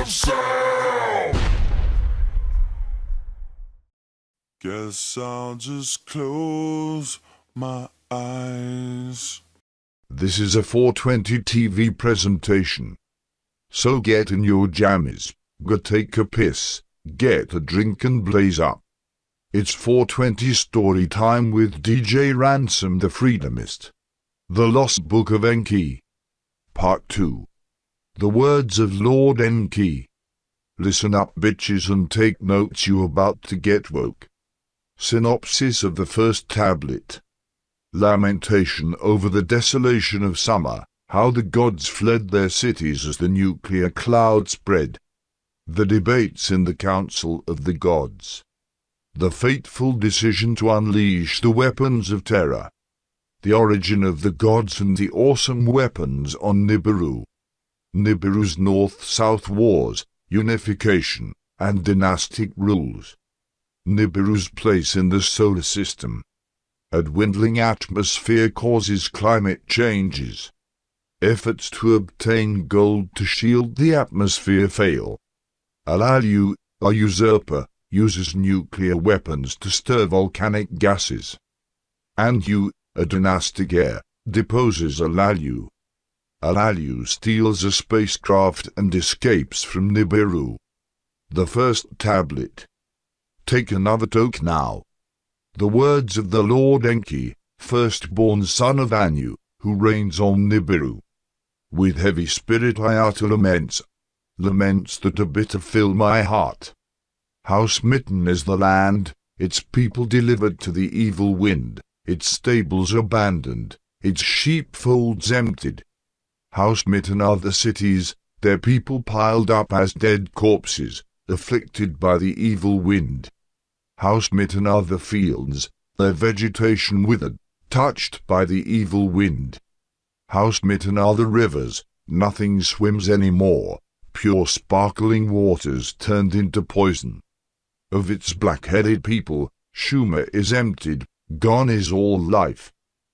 sound. Guess I'll just close my eyes. This is a 420 TV presentation. So get in your jammies, go take a piss, get a drink and blaze up. It's 420 story time with DJ Ransom the Freedomist. The Lost Book of Enki. Part 2. The Words of Lord Enki. Listen up bitches and take notes, you about to get woke. Synopsis of the first tablet. Lamentation over the desolation of summer, how the gods fled their cities as the nuclear cloud spread. The debates in the Council of the Gods. The fateful decision to unleash the weapons of terror. The origin of the gods and the awesome weapons on Nibiru. Nibiru's north-south wars, unification, and dynastic rules. Nibiru's place in the solar system. A dwindling atmosphere causes climate changes. Efforts to obtain gold to shield the atmosphere fail. Alalu, a usurper, uses nuclear weapons to stir volcanic gases. Anhu, a dynastic heir, deposes Alalu. Alalu steals a spacecraft and escapes from Nibiru. The first tablet. Take another toke now. The words of the Lord Enki, firstborn son of Anu, who reigns on Nibiru. With heavy spirit I utter laments, laments that are bitter fill my heart. How smitten is the land, its people delivered to the evil wind, its stables abandoned, its sheepfolds emptied. How smitten are the cities, their people piled up as dead corpses, afflicted by the evil wind. How smitten are the fields, their vegetation withered, touched by the evil wind. How smitten are the rivers, nothing swims any more, pure sparkling waters turned into poison. Of its black-headed people, Shuma is emptied, gone is all life.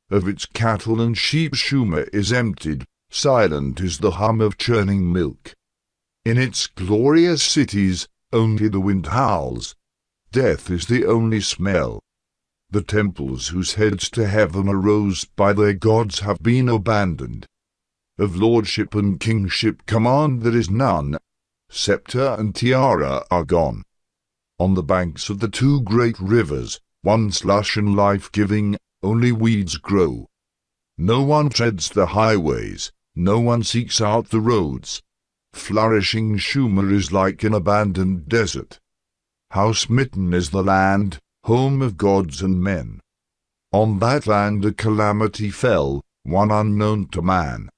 Of its cattle and sheep Shuma is emptied, silent is the hum of churning milk. In its glorious cities, only the wind howls. Death is the only smell. The temples whose heads to heaven arose by their gods have been abandoned. Of lordship and kingship command there is none. Scepter and tiara are gone. On the banks of the two great rivers, once lush and life-giving, only weeds grow. No one treads the highways, no one seeks out the roads. Flourishing Shuma is like an abandoned desert. How smitten is the land, home of gods and men. On that land a calamity fell, one unknown to man.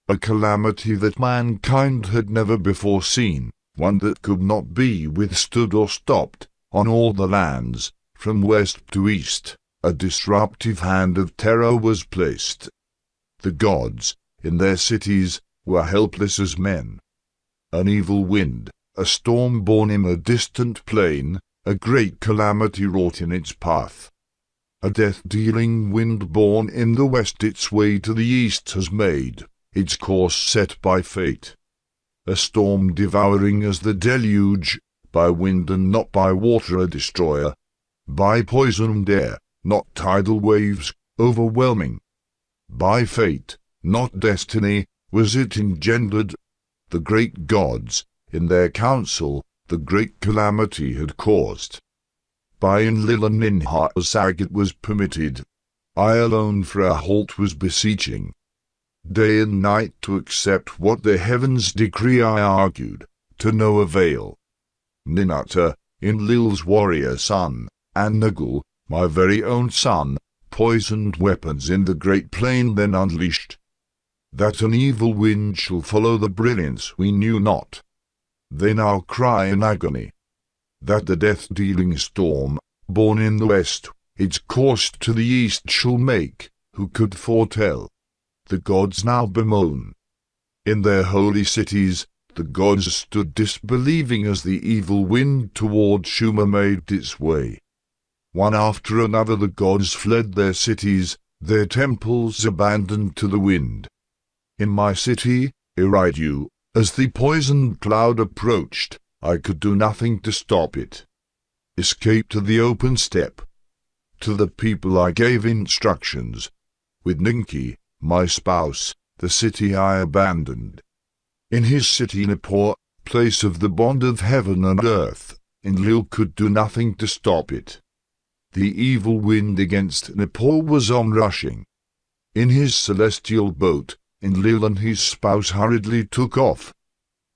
A calamity that mankind had never before seen, one that could not be withstood or stopped. On all the lands, from west to east, a disruptive hand of terror was placed. The gods, in their cities, were helpless as men. An evil wind, a storm born in a distant plain, a great calamity wrought in its path. A death-dealing wind born in the west its way to the east has made, its course set by fate. A storm devouring as the deluge, by wind and not by water a destroyer. By poisoned air, not tidal waves, overwhelming. By fate, not destiny, was it engendered. The great gods, in their council, the great calamity had caused. By Enlil and Ninhursag it was permitted. I alone for a halt was beseeching. Day and night to accept what the heavens decree I argued, to no avail. Ninurta, Enlil's warrior son, and Nagul, my very own son, poisoned weapons in the great plain then unleashed. That an evil wind shall follow the brilliance we knew not. They now cry in agony. That the death-dealing storm, born in the west, its course to the east shall make, who could foretell? The gods now bemoan. In their holy cities, the gods stood disbelieving as the evil wind toward Shuma made its way. One after another the gods fled their cities, their temples abandoned to the wind. In my city, Eridu, As the poisoned cloud approached, I could do nothing to stop it. Escape to the open steppe. To the people I gave instructions. With Enki, my spouse, the city I abandoned. In his city Nippur, place of the bond of heaven and earth, Enlil could do nothing to stop it. The evil wind against Nippur was onrushing. In his celestial boat, Enlil and his spouse hurriedly took off.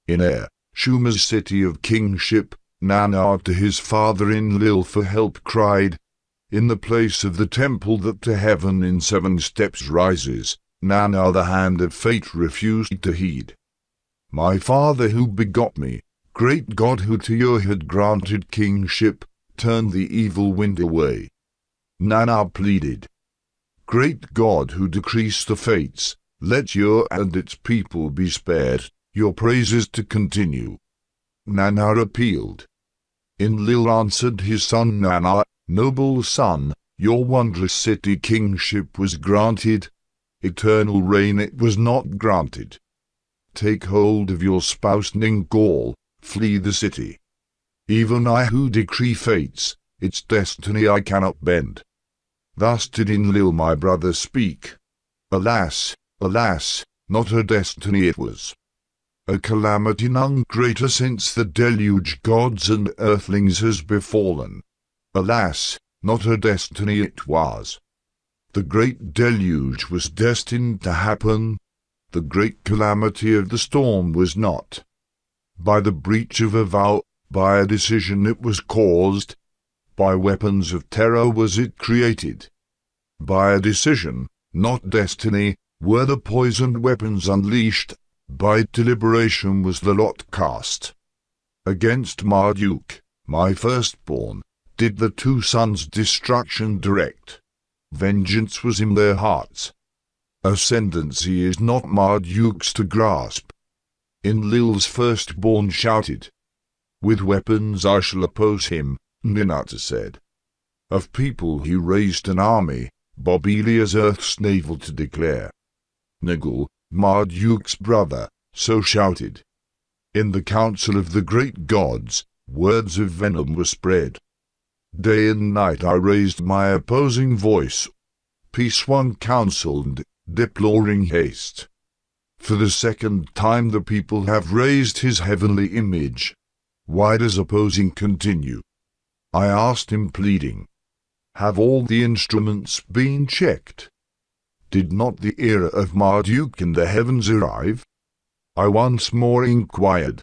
In air, Shuma's city of kingship, Nana to his father Enlil for help cried. In the place of the temple that to heaven in 7 steps rises, Nana the hand of fate refused to heed. My father who begot me, great God who to you had granted kingship, turned the evil wind away. Nana pleaded. Great God who decrees the fates, let your and its people be spared, your praises to continue. Nana appealed. Enlil answered his son Nana, noble son, your wondrous city kingship was granted. Eternal reign it was not granted. Take hold of your spouse Ningal, flee the city. Even I who decree fates, its destiny I cannot bend. Thus did Enlil my brother speak. Alas, alas, not her destiny it was. A calamity none greater since the deluge gods and earthlings has befallen. Alas, not her destiny it was. The great deluge was destined to happen. The great calamity of the storm was not. By the breach of a vow, by a decision it was caused. By weapons of terror was it created. By a decision, not destiny, were the poisoned weapons unleashed. By deliberation was the lot cast. Against Marduk, my firstborn, did the 2 sons destruction direct. Vengeance was in their hearts. Ascendancy is not Marduk's to grasp. Enlil's firstborn shouted. With weapons I shall oppose him, Ninata said. Of people he raised an army, Bobelia's earth's navel to declare. Nigel, Marduk's brother, so shouted. In the council of the great gods, words of venom were spread. Day and night I raised my opposing voice. Peace one counseled, deploring haste. For the 2nd time the people have raised his heavenly image. Why does opposing continue? I asked him pleading. Have all the instruments been checked? Did not the era of Marduk in the heavens arrive? I once more inquired.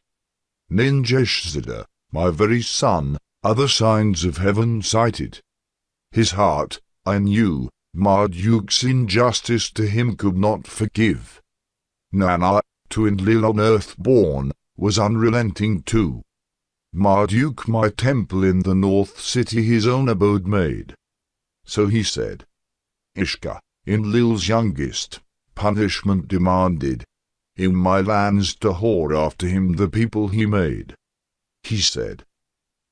Ninjeshzada, my very son, other signs of heaven cited. His heart, I knew, Marduk's injustice to him could not forgive. Nana, to Enlil on earth born, was unrelenting too. Marduk my temple in the north city his own abode made. So he said. Ishka, Enlil's youngest, punishment demanded. In my lands to whore after him the people he made. He said.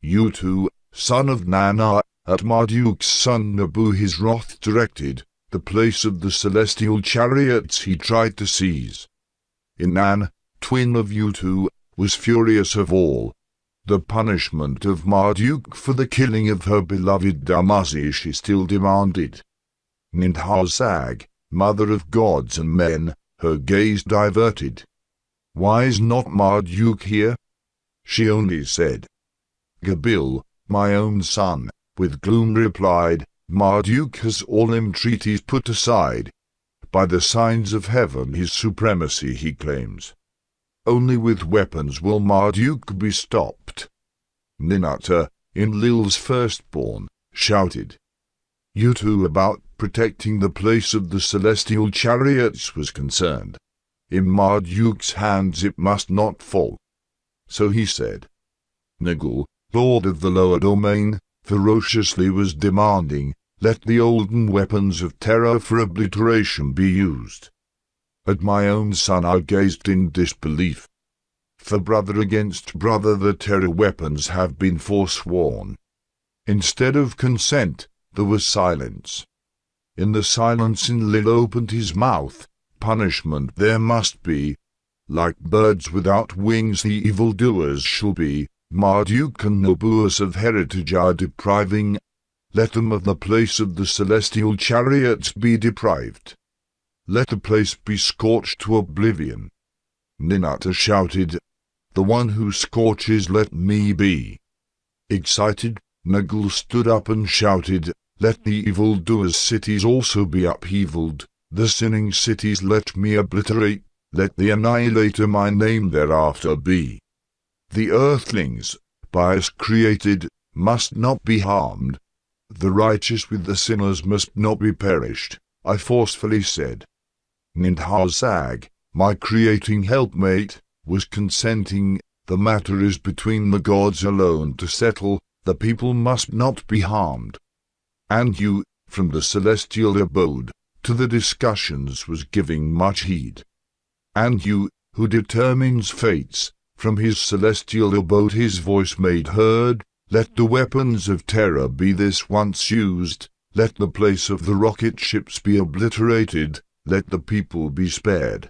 You too, son of Nana, at Marduk's son Nabu his wrath directed, the place of the celestial chariots he tried to seize. Inan, twin of you two, was furious of all. The punishment of Marduk for the killing of her beloved Damazi she still demanded. Ninthazag, mother of gods and men, her gaze diverted. Why is not Marduk here? She only said. Gabil, my own son, with gloom replied, Marduk has all entreaties put aside. By the signs of heaven his supremacy he claims. Only with weapons will Marduk be stopped. Ninata, Enlil's firstborn, shouted. You two about protecting the place of the celestial chariots was concerned. In Marduk's hands it must not fall. So he said. Nigel, lord of the lower domain, ferociously was demanding, let the olden weapons of terror for obliteration be used. At my own son I gazed in disbelief. For brother against brother the terror weapons have been forsworn. Instead of consent, there was silence. In the silence Enlil opened his mouth, punishment there must be. like birds without wings the evildoers shall be. Marduk and Nobuas of heritage are depriving. Let them of the place of the celestial chariots be deprived. Let the place be scorched to oblivion. Ninata shouted, "The one who scorches let me be." Excited, Nagul stood up and shouted, "Let the evildoers' cities also be upheavaled, the sinning cities let me obliterate, let the annihilator my name thereafter be. The earthlings, by us created, must not be harmed. The righteous with the sinners must not be perished," I forcefully said. Nindhazag, my creating helpmate, was consenting. "The matter is between the gods alone to settle, the people must not be harmed." And you, from the celestial abode, to the discussions was giving much heed. And you, who determines fates, from his celestial abode his voice made heard, "Let the weapons of terror be this once used, let the place of the rocket ships be obliterated, let the people be spared.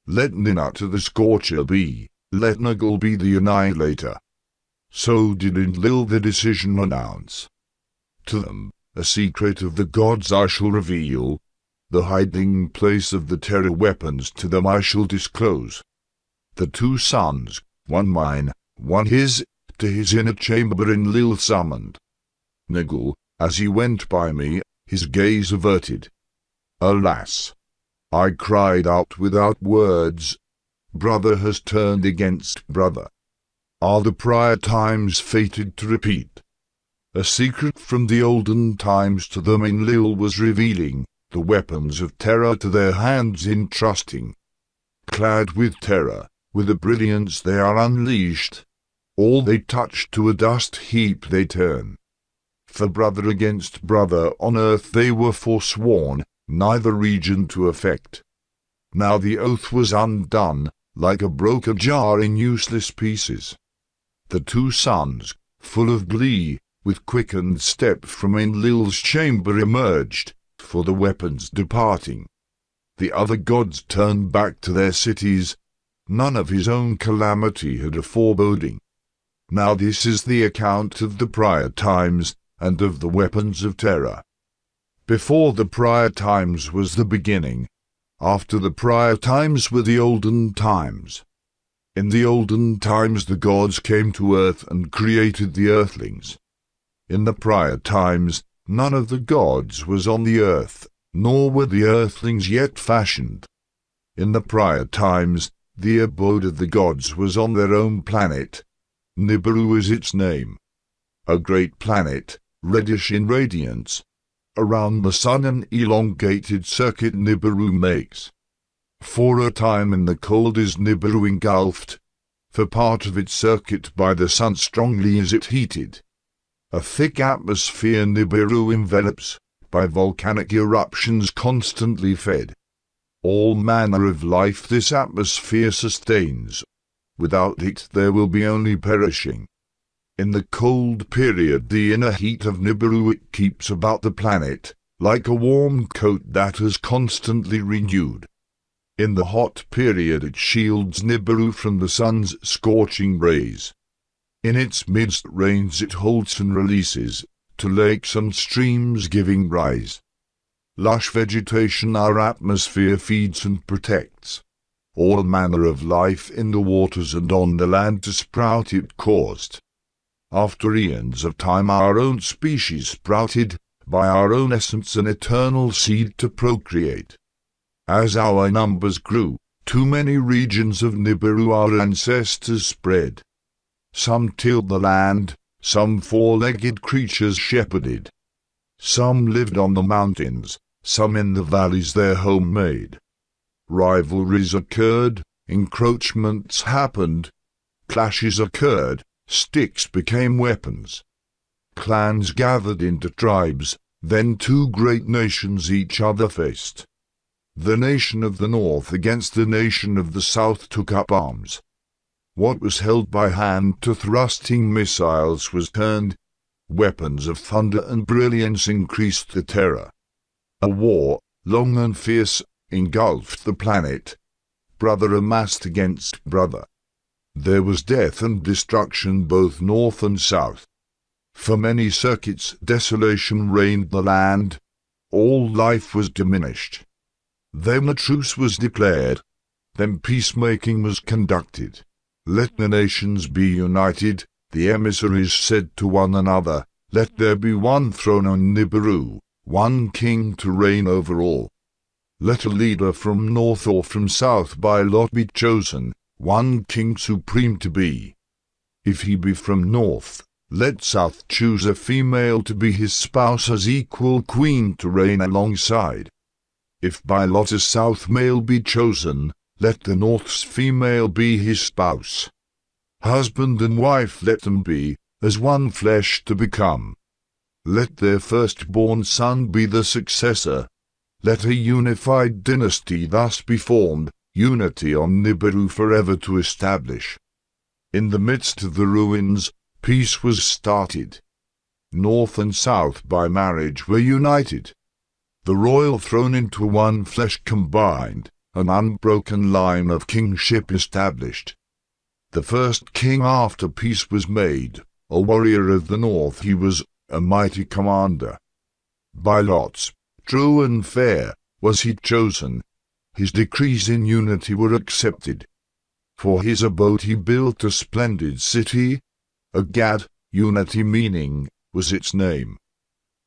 Let Ninata the Scorcher be, let Nagul be the Annihilator." So did Enlil the decision announce. To them, a secret of the gods I shall reveal, the hiding place of the terror weapons to them I shall disclose. The two sons, one mine, one his, to his inner chamber Enlil summoned. Nagul, as he went by me, his gaze averted. Alas! I cried out without words, brother has turned against brother. Are the prior times fated to repeat? A secret from the olden times to them Enlil was revealing, the weapons of terror to their hands entrusting. Clad with terror, with a brilliance they are unleashed. All they touch to a dust heap they turn. For brother against brother on earth they were forsworn, neither region to affect. Now the oath was undone, like a broken jar in useless pieces. The two sons, full of glee, with quickened step from Enlil's chamber emerged, for the weapons departing. The other gods turned back to their cities. None of his own calamity had a foreboding. Now this is the account of the prior times, and of the weapons of terror. Before the prior times was the beginning. After the prior times were the olden times. In the olden times the gods came to earth and created the earthlings. In the prior times none of the gods was on the earth, nor were the earthlings yet fashioned. In the prior times the abode of the gods was on their own planet. Nibiru is its name. A great planet, reddish in radiance. Around the sun an elongated circuit Nibiru makes. For a time in the cold is Nibiru engulfed. For part of its circuit by the sun strongly is it heated. A thick atmosphere Nibiru envelops, by volcanic eruptions constantly fed. All manner of life this atmosphere sustains. Without it there will be only perishing. In the cold period the inner heat of Nibiru it keeps about the planet, like a warm coat that is constantly renewed. In the hot period it shields Nibiru from the sun's scorching rays. In its midst rains it holds and releases, to lakes and streams giving rise. Lush vegetation our atmosphere feeds and protects. All manner of life in the waters and on the land to sprout it caused. After eons of time our own species sprouted, by our own essence an eternal seed to procreate. As our numbers grew, too many regions of Nibiru our ancestors spread. Some tilled the land, some four-legged creatures shepherded. Some lived on the mountains, some in the valleys their home made. Rivalries occurred, encroachments happened, clashes occurred, sticks became weapons. Clans gathered into tribes, then two great nations each other faced. The nation of the north against the nation of the south took up arms. What was held by hand to thrusting missiles was turned. Weapons of thunder and brilliance increased the terror. A war, long and fierce, engulfed the planet. brother amassed against brother. There was death and destruction both north and south. For many circuits desolation reigned the land. All life was diminished. Then a truce was declared. Then peacemaking was conducted. Let the nations be united, the emissaries said to one another. Let there be one throne on Nibiru, one king to reign over all. Let a leader from north or from south by lot be chosen, one king supreme to be. If he be from north, let south choose a female to be his spouse as equal queen to reign alongside. If by lot a south male be chosen, let the north's female be his spouse. Husband and wife let them be, as one flesh to become. Let their firstborn son be the successor. Let a unified dynasty thus be formed, unity on Nibiru forever to establish. In the midst of the ruins, peace was started. North and south by marriage were united. The royal throne into one flesh combined, an unbroken line of kingship established. The first king after peace was made, a warrior of the north he was, a mighty commander. By lots, true and fair, was he chosen. His decrees in unity were accepted. For his abode he built a splendid city. Agad, unity meaning, was its name.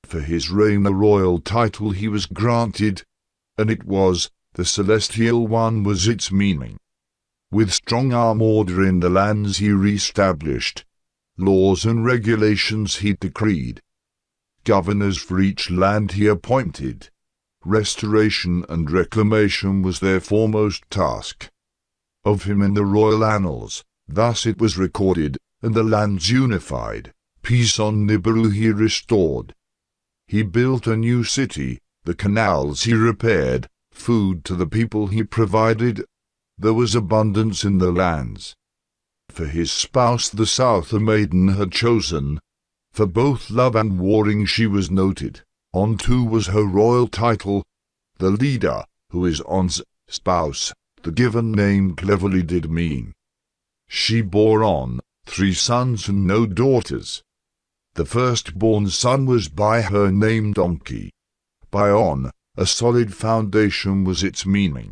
For his reign a royal title he was granted, and it was, the Celestial One was its meaning. With strong arm order in the lands he re-established. Laws and regulations he decreed. Governors for each land he appointed. Restoration and reclamation was their foremost task. Of him in the royal annals, thus it was recorded, and the lands unified, peace on Nibiru he restored. He built a new city, the canals he repaired, food to the people he provided. There was abundance in the lands. For his spouse the south a maiden had chosen. For both love and warring she was noted. On too was her royal title. The leader, who is On's spouse, the given name cleverly did mean. She bore On 3 sons and no daughters. The firstborn son was by her named Enki. By On, a solid foundation was its meaning.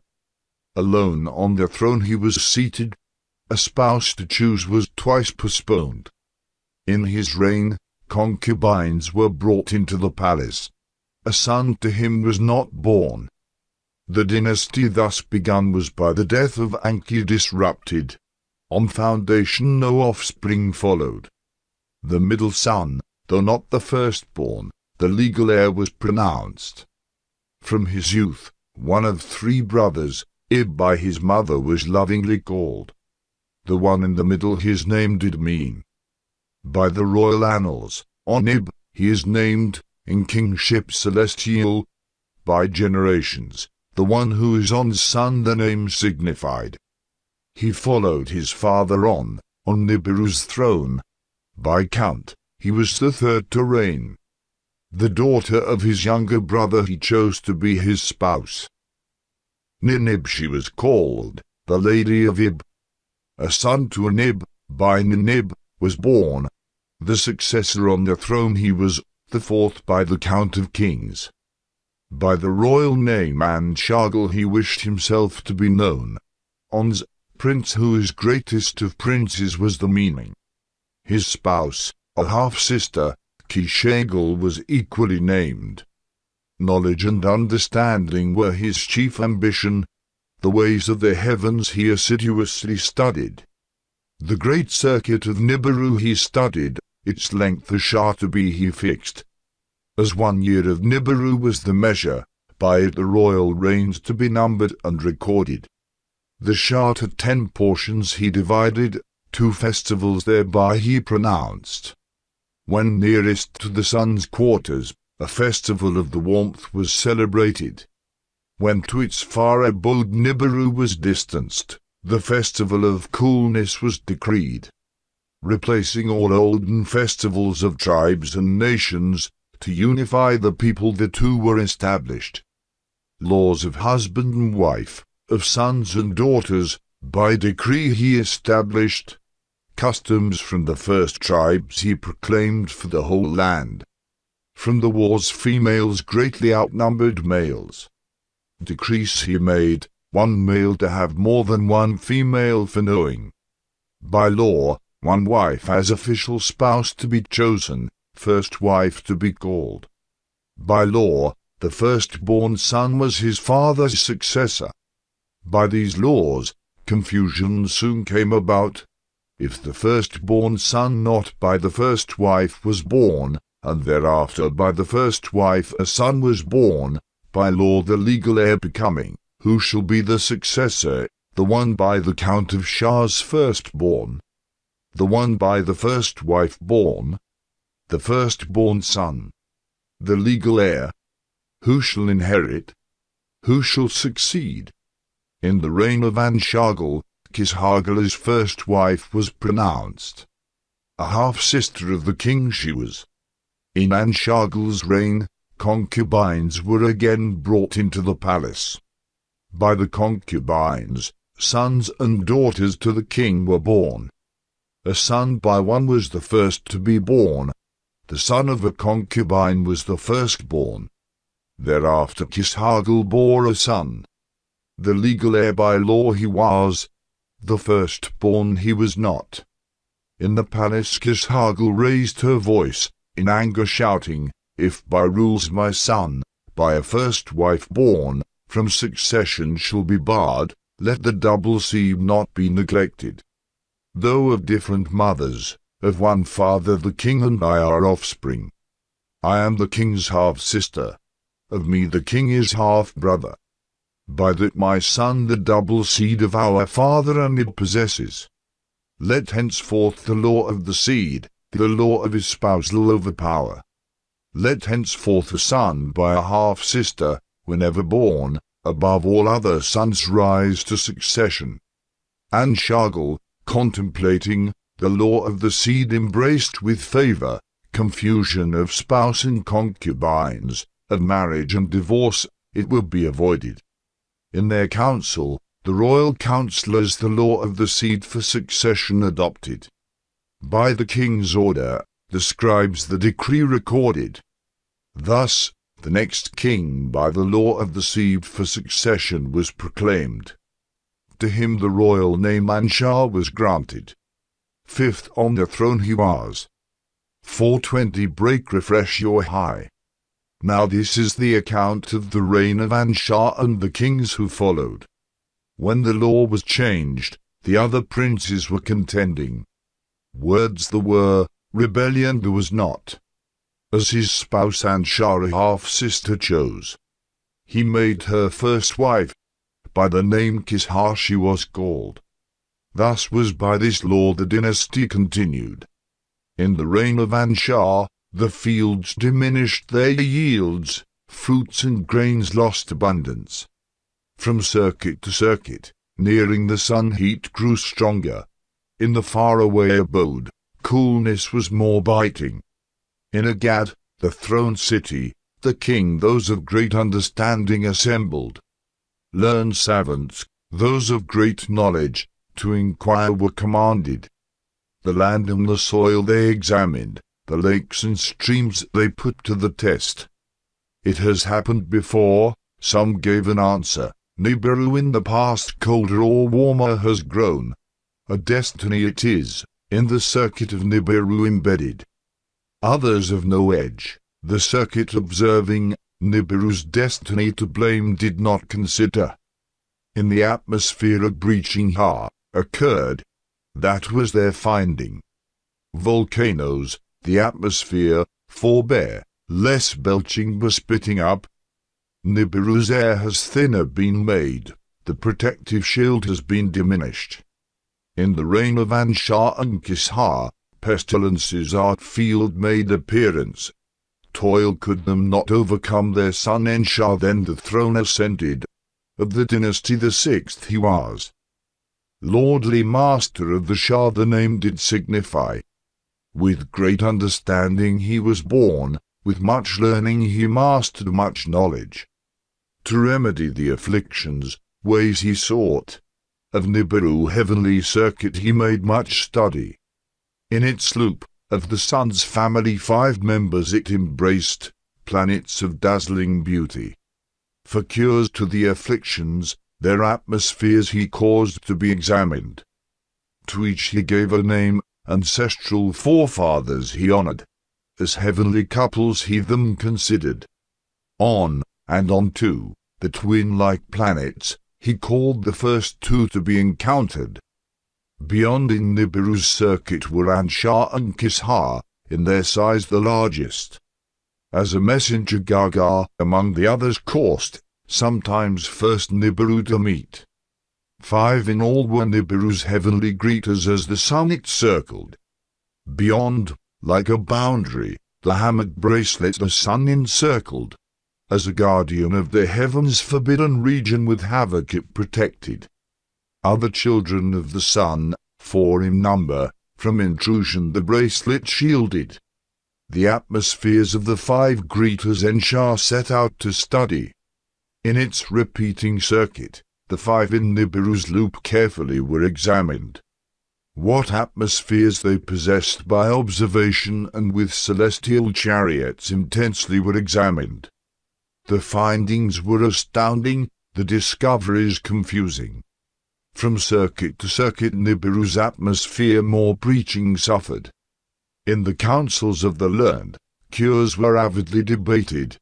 Alone on the throne he was seated. A spouse to choose was twice postponed. In his reign, concubines were brought into the palace. A son to him was not born. The dynasty thus begun was by the death of Enki disrupted. On foundation no offspring followed. The middle son, though not the firstborn, the legal heir was pronounced. From his youth, one of 3 brothers, Ib by his mother was lovingly called. The one in the middle his name did mean. By the royal annals, on Ib, he is named, in kingship celestial. By generations, the one who is On's son the name signified. He followed his father on Nibiru's throne. By count, he was the 3rd to reign. The daughter of his younger brother he chose to be his spouse. Ninib she was called, the lady of Ib. A son to Anib, by Ninib, was born. The successor on the throne he was, the 4th by the count of kings. By the royal name Anshargal he wished himself to be known. On's prince who is greatest of princes was the meaning. His spouse, a half-sister, Kishagal was equally named. Knowledge and understanding were his chief ambition. The ways of the heavens he assiduously studied. The great circuit of Nibiru he studied, its length a shah to be he fixed. As 1 year of Nibiru was the measure, by it the royal reigns to be numbered and recorded. The shah to 10 portions he divided, 2 festivals thereby he pronounced. When nearest to the sun's quarters, a festival of the warmth was celebrated. When to its far abode Nibiru was distanced, the festival of coolness was decreed. Replacing all olden festivals of tribes and nations, to unify the people the 2 were established. Laws of husband and wife, of sons and daughters, by decree he established. Customs from the first tribes he proclaimed for the whole land. From the wars females greatly outnumbered males. Decrees he made, one male to have more than one female for knowing. By law, one wife as official spouse to be chosen, first wife to be called. By law, the firstborn son was his father's successor. By these laws, confusion soon came about. If the firstborn son not by the first wife was born, and thereafter by the first wife a son was born, by law the legal heir becoming, who shall be the successor, the one by the count of Shah's firstborn, the one by the first wife born, the firstborn son, the legal heir, who shall inherit, who shall succeed. In the reign of Anshagul, Kishagala's first wife was pronounced a half-sister of the king she was. In Anshagul's reign, concubines were again brought into the palace. By the concubines, sons and daughters to the king were born. A son by one was the first to be born. The son of a concubine was the firstborn. Thereafter Kishagul bore a son. The legal heir by law he was. The firstborn he was not. In the palace Kishagul raised her voice, in anger shouting, "If by rules my son, by a first wife born, from succession shall be barred, let the double seed not be neglected. Though of different mothers, of one father the king and I are offspring. I am the king's half-sister. Of me the king is half-brother. By that my son the double seed of our father Enki possesses. Let henceforth the law of the seed, the law of espousal overpower. Let henceforth a son by a half-sister, whenever born, above all other sons rise to succession." Anshagul, contemplating, the law of the seed embraced with favour, confusion of spouse and concubines, of marriage and divorce, it will be avoided. In their council, the royal councillors the law of the seed for succession adopted. By the king's order, the scribes the decree recorded. Thus, the next king by the law of the seed for succession was proclaimed. To him the royal name Anshar was granted. Fifth on the throne he was. 420 Break refresh your high. Now this is the account of the reign of Anshar and the kings who followed. When the law was changed, the other princes were contending. Words there were, rebellion there was not. As his spouse Anshar a half-sister chose. He made her first wife. By the name Kishar she was called. Thus was by this law the dynasty continued. In the reign of Anshar, the fields diminished their yields, fruits and grains lost abundance. From circuit to circuit, nearing the sun heat grew stronger. In the faraway abode, coolness was more biting. In Agad, the throne city, the king those of great understanding assembled. Learned savants, those of great knowledge, to inquire were commanded. The land and the soil they examined, the lakes and streams they put to the test. It has happened before, some gave an answer, Nibiru in the past colder or warmer has grown. A destiny it is, in the circuit of Nibiru embedded. Others of no edge, the circuit observing, Nibiru's destiny to blame did not consider. In the atmosphere a breaching occurred. That was their finding. Volcanoes, the atmosphere, forbear, less belching but spitting up. Nibiru's air has thinner been made, the protective shield has been diminished. In the reign of Anshar and Kishar, pestilences field made appearance. Toil could them not overcome their son Anshar then the throne ascended. Of the dynasty the sixth he was. Lordly master of the Shah the name did signify. With great understanding he was born, with much learning he mastered much knowledge. To remedy the afflictions, ways he sought. Of Nibiru heavenly circuit he made much study. In its loop, of the sun's family 5 members it embraced, planets of dazzling beauty. For cures to the afflictions, their atmospheres he caused to be examined. To each he gave a name, ancestral forefathers he honored. As heavenly couples he them considered. On, and on to, the twin-like planets, he called the first 2 to be encountered. Beyond in Nibiru's circuit were Anshar and Kishar, in their size the largest. As a messenger Gaga among the others coursed, sometimes first Nibiru to meet. 5 in all were Nibiru's heavenly greeters as the sun it circled. Beyond, like a boundary, the hammock bracelet the sun encircled. As a guardian of the heavens' forbidden region with havoc it protected. Other children of the sun, 4 in number, from intrusion the bracelet shielded. The atmospheres of the 5 greeters Enshar set out to study. In its repeating circuit, the 5 in Nibiru's loop carefully were examined. What atmospheres they possessed by observation and with celestial chariots intensely were examined. The findings were astounding, the discoveries confusing. From circuit to circuit Nibiru's atmosphere more breaching suffered. In the councils of the learned, cures were avidly debated.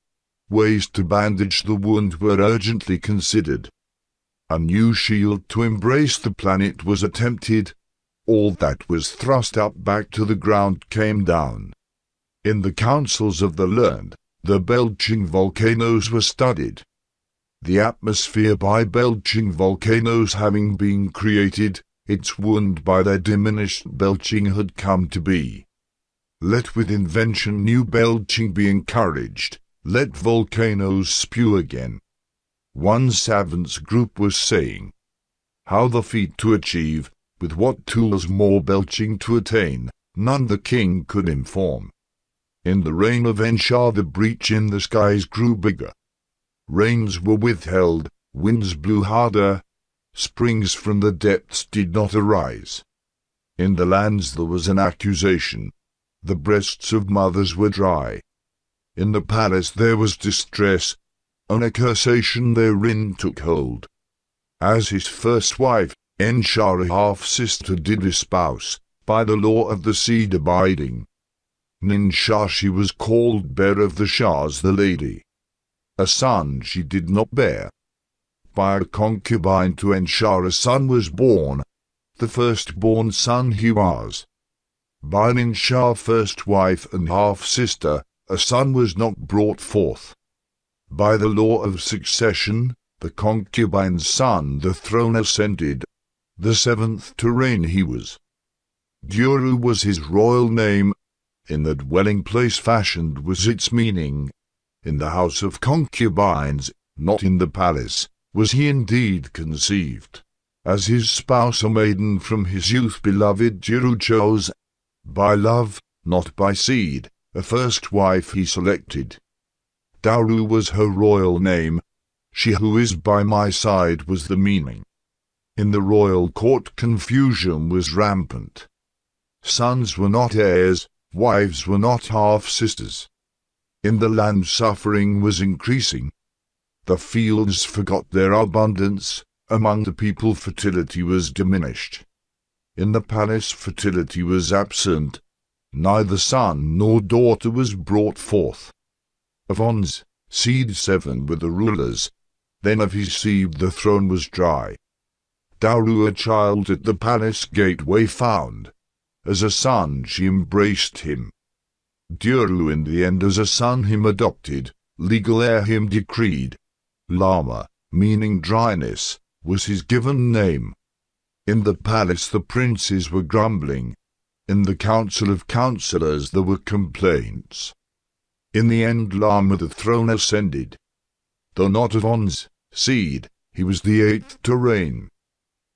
Ways to bandage the wound were urgently considered. A new shield to embrace the planet was attempted. All that was thrust up back to the ground came down. In the councils of the learned, the belching volcanoes were studied. The atmosphere by belching volcanoes having been created, its wound by their diminished belching had come to be. Let with invention new belching be encouraged, let volcanoes spew again. One savants group was saying, how the feat to achieve, with what tools more belching to attain, none the king could inform. In the reign of Enshar the breach in the skies grew bigger. Rains were withheld, winds blew harder, springs from the depths did not arise. In the lands there was an accusation, the breasts of mothers were dry. In the palace there was distress, an accusation therein took hold. As his first wife, Enshar a half-sister did espouse, by the law of the seed abiding. Ninshar she was called bearer of the Shahs the lady. A son she did not bear. By a concubine to Enshar a son was born, the firstborn son he was. By Ninshar first wife and half-sister, a son was not brought forth. By the law of succession, the concubine's son the throne ascended, the 7th to reign he was. Duru was his royal name, in the dwelling place fashioned was its meaning. In the house of concubines, not in the palace, was he indeed conceived. As his spouse a maiden from his youth beloved Duru chose, by love, not by seed, a first wife he selected. Dauru was her royal name, she who is by my side was the meaning. In the royal court confusion was rampant. Sons were not heirs, wives were not half-sisters. In the land suffering was increasing. The fields forgot their abundance, among the people fertility was diminished. In the palace fertility was absent, neither son nor daughter was brought forth. Of On's seed 7 were the rulers, then of his seed the throne was dry. Dauru a child at the palace gateway found. As a son she embraced him. Duru in the end as a son him adopted, legal heir him decreed. Lama, meaning dryness, was his given name. In the palace the princes were grumbling. In the council of councillors there were complaints. In the end Lama the throne ascended. Though not of On's seed, he was the 8th to reign.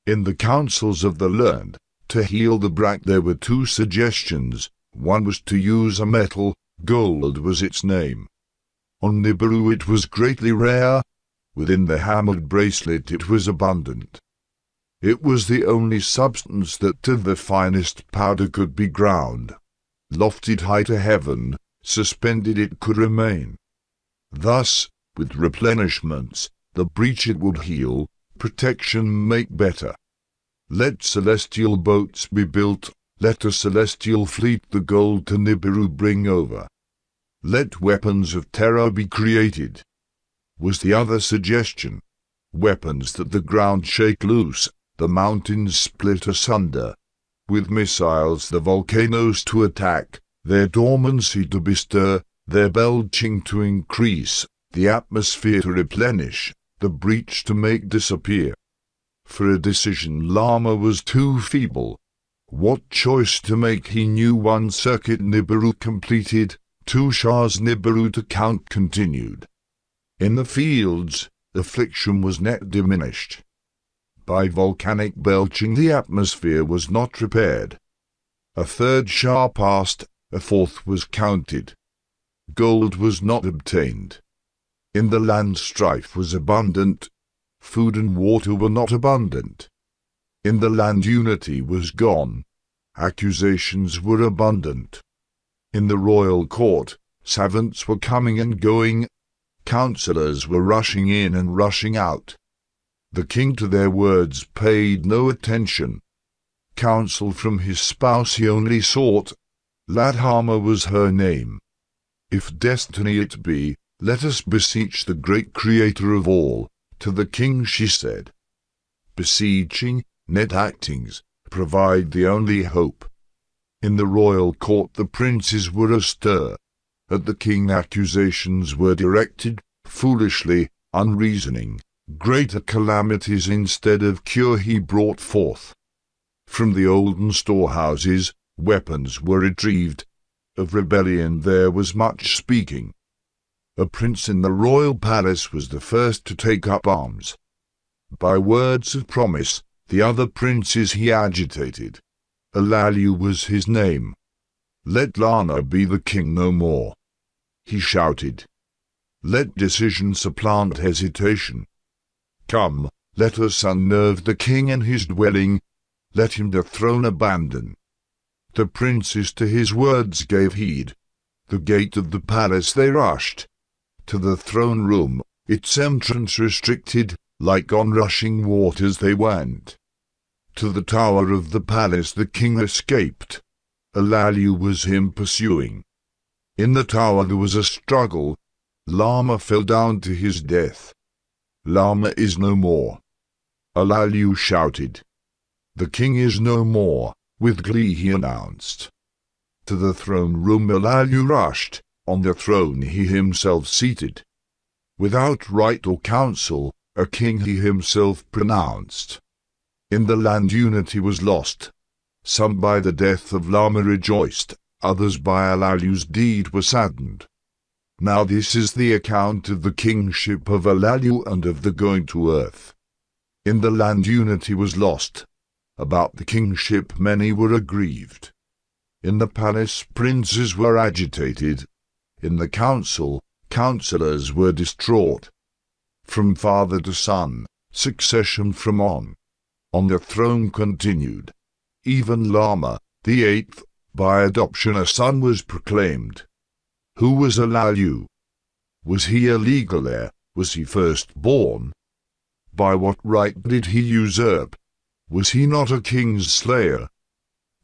In the councils of the learned, to heal the brack there were 2 suggestions. One was to use a metal, gold was its name. On Nibiru it was greatly rare. Within the hammered bracelet it was abundant. It was the only substance that to the finest powder could be ground. Lofted high to heaven, suspended it could remain. Thus, with replenishments, the breach it would heal, protection make better. Let celestial boats be built, let a celestial fleet the gold to Nibiru bring over. Let weapons of terror be created, was the other suggestion. Weapons that the ground shake loose, the mountains split asunder. With missiles the volcanoes to attack, their dormancy to bestir, their belching to increase, the atmosphere to replenish, the breach to make disappear. For a decision Lama was too feeble. What choice to make he knew. One circuit Nibiru completed, two Shahs Nibiru to count continued. In the fields, affliction was net diminished. By volcanic belching the atmosphere was not repaired. A third Shah passed, a fourth was counted. Gold was not obtained. In the land strife was abundant. Food and water were not abundant. In the land unity was gone. Accusations were abundant. In the royal court, savants were coming and going. Councillors were rushing in and rushing out. The king to their words paid no attention. Counsel from his spouse he only sought. Ladhama was her name. If destiny it be, let us beseech the great creator of all. To the king she said, beseeching, net actings, provide the only hope. In the royal court the princes were astir. At the king accusations were directed, foolishly, unreasoning. Greater calamities instead of cure he brought forth. From the olden storehouses, weapons were retrieved. Of rebellion there was much speaking. A prince in the royal palace was the first to take up arms. By words of promise, the other princes he agitated. Alalu was his name. Let Lana be the king no more. He shouted. Let decision supplant hesitation. Come, let us unnerve the king and his dwelling. Let him the throne abandon. The princes to his words gave heed. The gate of the palace they rushed. To the throne room, its entrance restricted, like onrushing waters they went. To the tower of the palace the king escaped. Alalu was him pursuing. In the tower there was a struggle. Lama fell down to his death. Lama is no more. Alalu shouted. The king is no more, with glee he announced. To the throne room Alalu rushed. On the throne he himself seated. Without right or counsel, a king he himself pronounced. In the land unity was lost. Some by the death of Lama rejoiced, others by Alalu's deed were saddened. Now this is the account of the kingship of Alalu and of the going to earth. In the land unity was lost. About the kingship many were aggrieved. In the palace princes were agitated. In the council, councillors were distraught. From father to son, succession from on the throne continued. Even Lama, the eighth, by adoption a son was proclaimed. Who was Alalu? Was he a legal heir? Was he firstborn? By what right did he usurp? Was he not a king's slayer?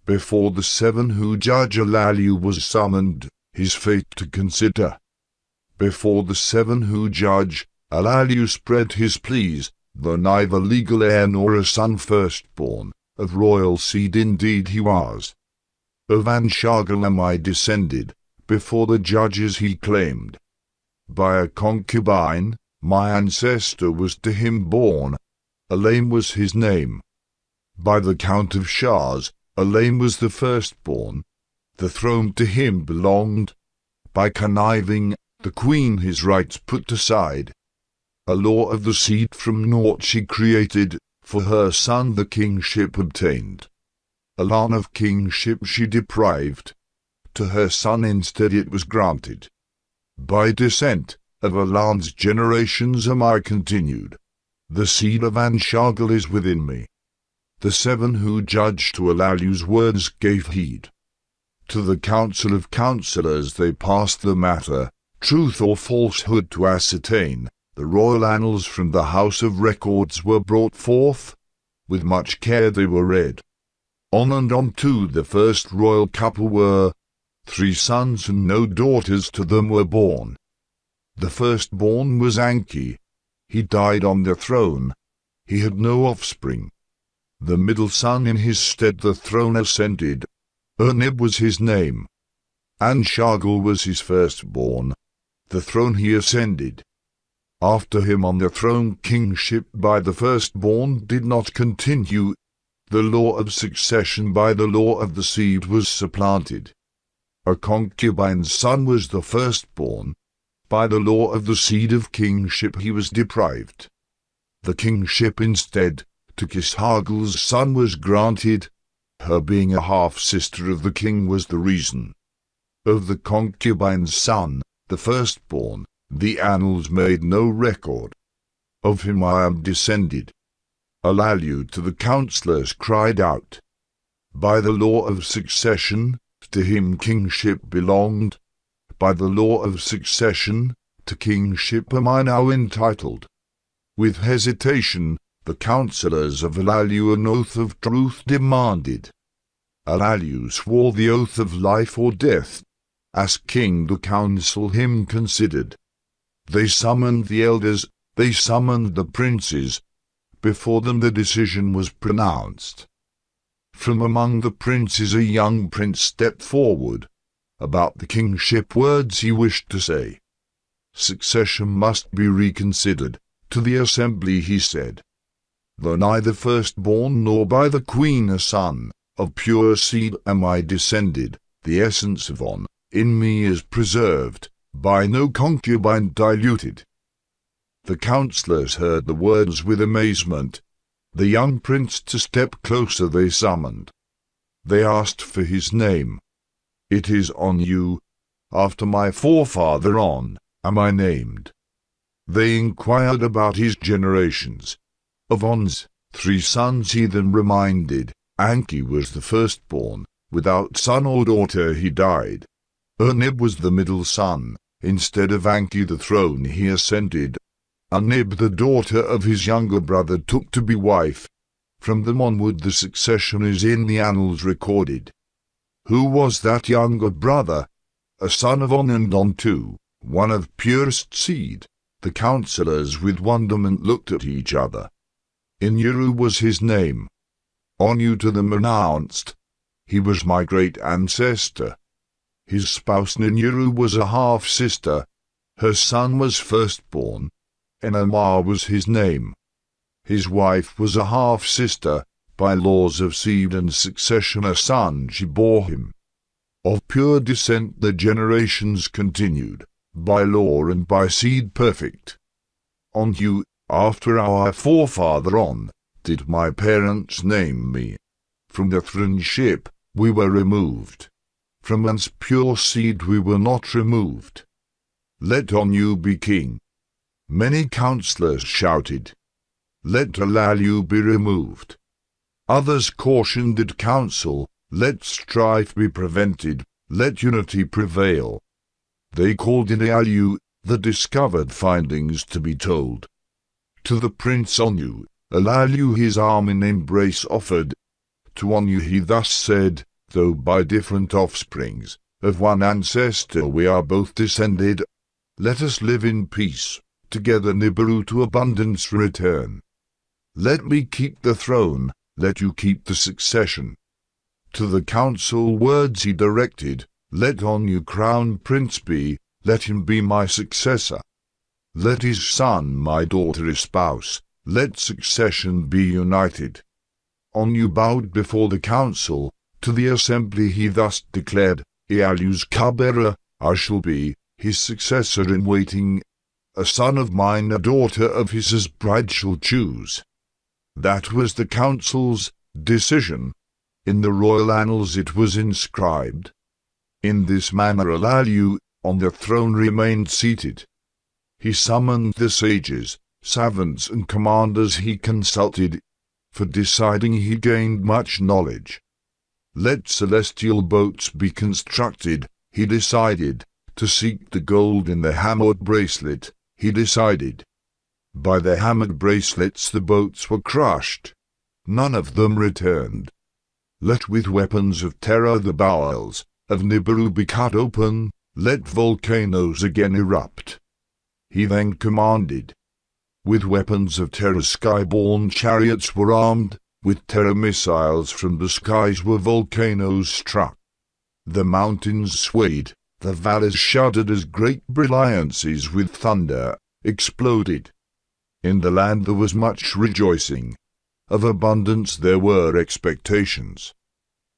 Before the seven who judge Alalu was summoned, his fate to consider. Before the seven who judge, Alalu spread his pleas, though neither legal heir nor a son firstborn, of royal seed indeed he was. Of Anshagal am I descended, before the judges he claimed. By a concubine, my ancestor was to him born. Alaim was his name. By the count of Shahs, Alaim was the firstborn. The throne to him belonged. By conniving, the queen his rights put aside. A law of the seed from naught she created, for her son the kingship obtained. A lan of kingship she deprived. To her son instead it was granted. By descent, of Alan's generations am I continued. The seed of Anshagel is within me. The 7 who judged to Alalu's words gave heed. To the council of councillors they passed the matter, truth or falsehood to ascertain. The royal annals from the house of records were brought forth. With much care they were read. On and on to the first royal couple were 3 sons and no daughters to them were born. The firstborn was Enki. He died on the throne. He had no offspring. The middle son in his stead the throne ascended. Ernib was his name. Anshagel was his firstborn. The throne he ascended. After him on the throne kingship by the firstborn did not continue. The law of succession by the law of the seed was supplanted. A concubine's son was the firstborn. By the law of the seed of kingship he was deprived. The kingship instead to Kishagel's son was granted. Her being a half-sister of the king was the reason. Of the concubine's son, the firstborn, the annals made no record. Of him I am descended. Alalu to the councillors cried out. By the law of succession, to him kingship belonged. By the law of succession, to kingship am I now entitled. With hesitation, the councillors of Alalu an oath of truth demanded. Alalu swore the oath of life or death. As king the council him considered. They summoned the elders, they summoned the princes. Before them the decision was pronounced. From among the princes a young prince stepped forward. About the kingship words he wished to say. Succession must be reconsidered. To the assembly he said. Though neither firstborn nor by the queen a son, of pure seed am I descended, the essence of On in me is preserved, by no concubine diluted. The councillors heard the words with amazement. The young prince to step closer they summoned. They asked for his name. It is On you, after my forefather On, am I named. They inquired about his generations. Of On's 3 sons he then reminded. Enki was the firstborn, without son or daughter he died. Ernib was the middle son, instead of Enki the throne he ascended. Ernib the daughter of his younger brother took to be wife. From them onward the succession is in the annals recorded. Who was that younger brother? A son of On and On too, one of purest seed. The councillors with wonderment looked at each other. Inuru was his name. Onu to them announced. He was my great ancestor. His spouse Ninuru was a half-sister. Her son was firstborn. Enamar was his name. His wife was a half-sister. By laws of seed and succession a son she bore him. Of pure descent the generations continued, by law and by seed perfect. On you, after our forefather On, did my parents name me. From the throneship we were removed. From man's pure seed we were not removed. Let On you be king. Many councillors shouted. Let Alalu be removed. Others cautioned at council, let strife be prevented, let unity prevail. They called in Alalu, the discovered findings to be told. To the prince Onu, Alalu his arm in embrace offered. To Onu he thus said, though by different offsprings, of one ancestor we are both descended, let us live in peace, together Nibiru to abundance return. Let me keep the throne, let you keep the succession. To the council words he directed, let On you crown prince be, let him be my successor. Let his son my daughter espouse, let succession be united. On you bowed before the council, to the assembly he thus declared, Ialu's cupbearer, I shall be, his successor in waiting. A son of mine, a daughter of his as bride shall choose. That was the council's decision. In the royal annals it was inscribed. In this manner Alalu, on the throne remained seated. He summoned the sages, savants and commanders he consulted. For deciding he gained much knowledge. Let celestial boats be constructed, he decided, to seek the gold in the hammered bracelet, he decided. By the hammered bracelets the boats were crushed. None of them returned. Let with weapons of terror the bowels of Nibiru be cut open, let volcanoes again erupt. He then commanded. With weapons of terror skyborne chariots were armed, with terror missiles from the skies were volcanoes struck. The mountains swayed, the valleys shuddered as great brilliancies with thunder exploded. In the land there was much rejoicing. Of abundance there were expectations.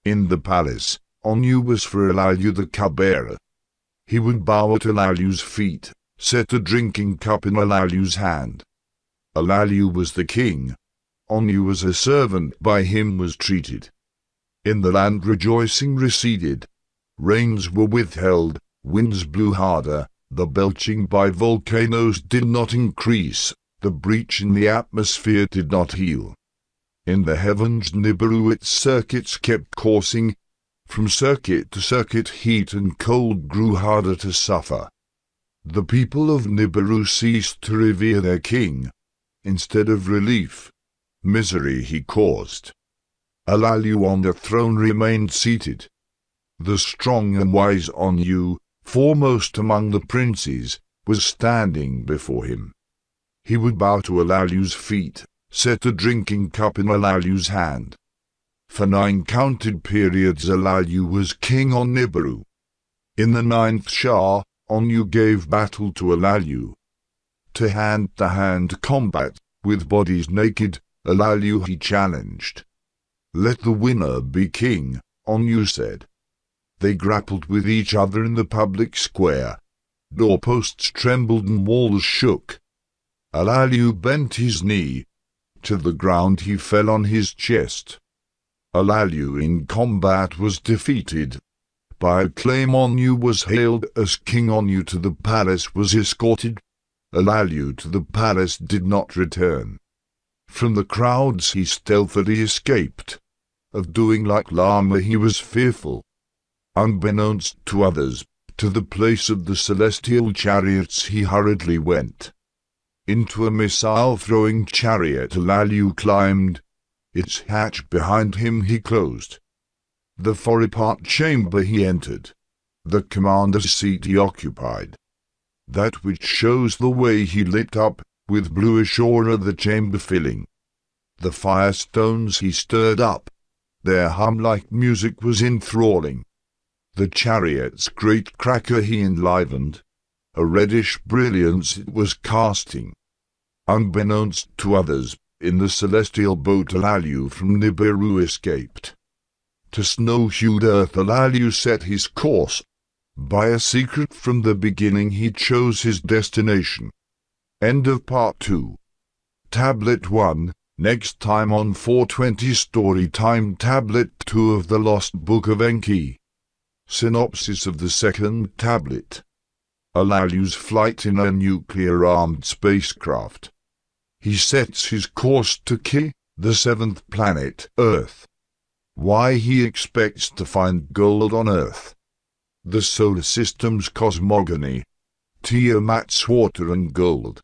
In the palace, Anu was for Alalu the cupbearer. He would bow at Alalu's feet, set a drinking cup in Alalu's hand. Alalu was the king. Anu as a servant by him was treated. In the land rejoicing receded. Rains were withheld, winds blew harder, the belching by volcanoes did not increase, the breach in the atmosphere did not heal. In the heavens Nibiru its circuits kept coursing. From circuit to circuit heat and cold grew harder to suffer. The people of Nibiru ceased to revere their king. Instead of relief, misery he caused. Alalu on the throne remained seated. The strong and wise Anu, foremost among the princes, was standing before him. He would bow to Alalu's feet, set a drinking cup in Alalu's hand. For 9 counted periods Alalu was king on Nibiru. In the 9th Shah, Anu gave battle to Alalu. To hand-to-hand combat, with bodies naked, Alalu he challenged. Let the winner be king, Anu said. They grappled with each other in the public square. Doorposts trembled and walls shook. Alalu bent his knee. To the ground he fell on his chest. Alalu in combat was defeated. By acclaim Anu was hailed as king. Anu to the palace was escorted. Alalu to the palace did not return. From the crowds he stealthily escaped. Of doing like Lama he was fearful. Unbeknownst to others, to the place of the celestial chariots he hurriedly went. Into a missile-throwing chariot Alalu climbed. Its hatch behind him he closed. The forepart chamber he entered. The commander's seat he occupied. That which shows the way he lit up, with bluish aura the chamber filling. The firestones he stirred up. Their hum like music was enthralling. The chariot's great cracker he enlivened. A reddish brilliance it was casting. Unbeknownst to others, in the celestial boat Alalu from Nibiru escaped. To snow-hued earth Alalu set his course. By a secret from the beginning he chose his destination. End of Part 2. Tablet 1, next time on 420 Story Time. Tablet 2 of the Lost Book of Enki. Synopsis of the second tablet. Alalu's flight in a nuclear-armed spacecraft. He sets his course to Ki, the 7th planet, Earth. Why he expects to find gold on Earth. The solar system's cosmogony. Tiamat's water and gold.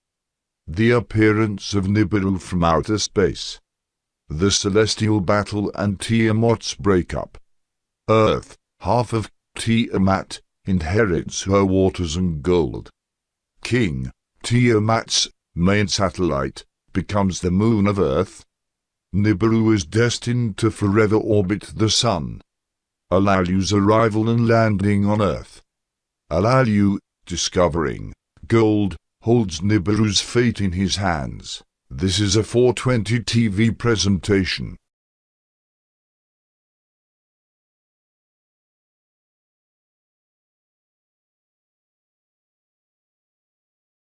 The appearance of Nibiru from outer space. The celestial battle and Tiamat's breakup. Earth, half of Tiamat, inherits her waters and gold. King, Tiamat's main satellite, becomes the moon of Earth. Nibiru is destined to forever orbit the sun. Alalu's arrival and landing on Earth. Alalu, discovering gold, holds Nibiru's fate in his hands. This is a 420 TV presentation.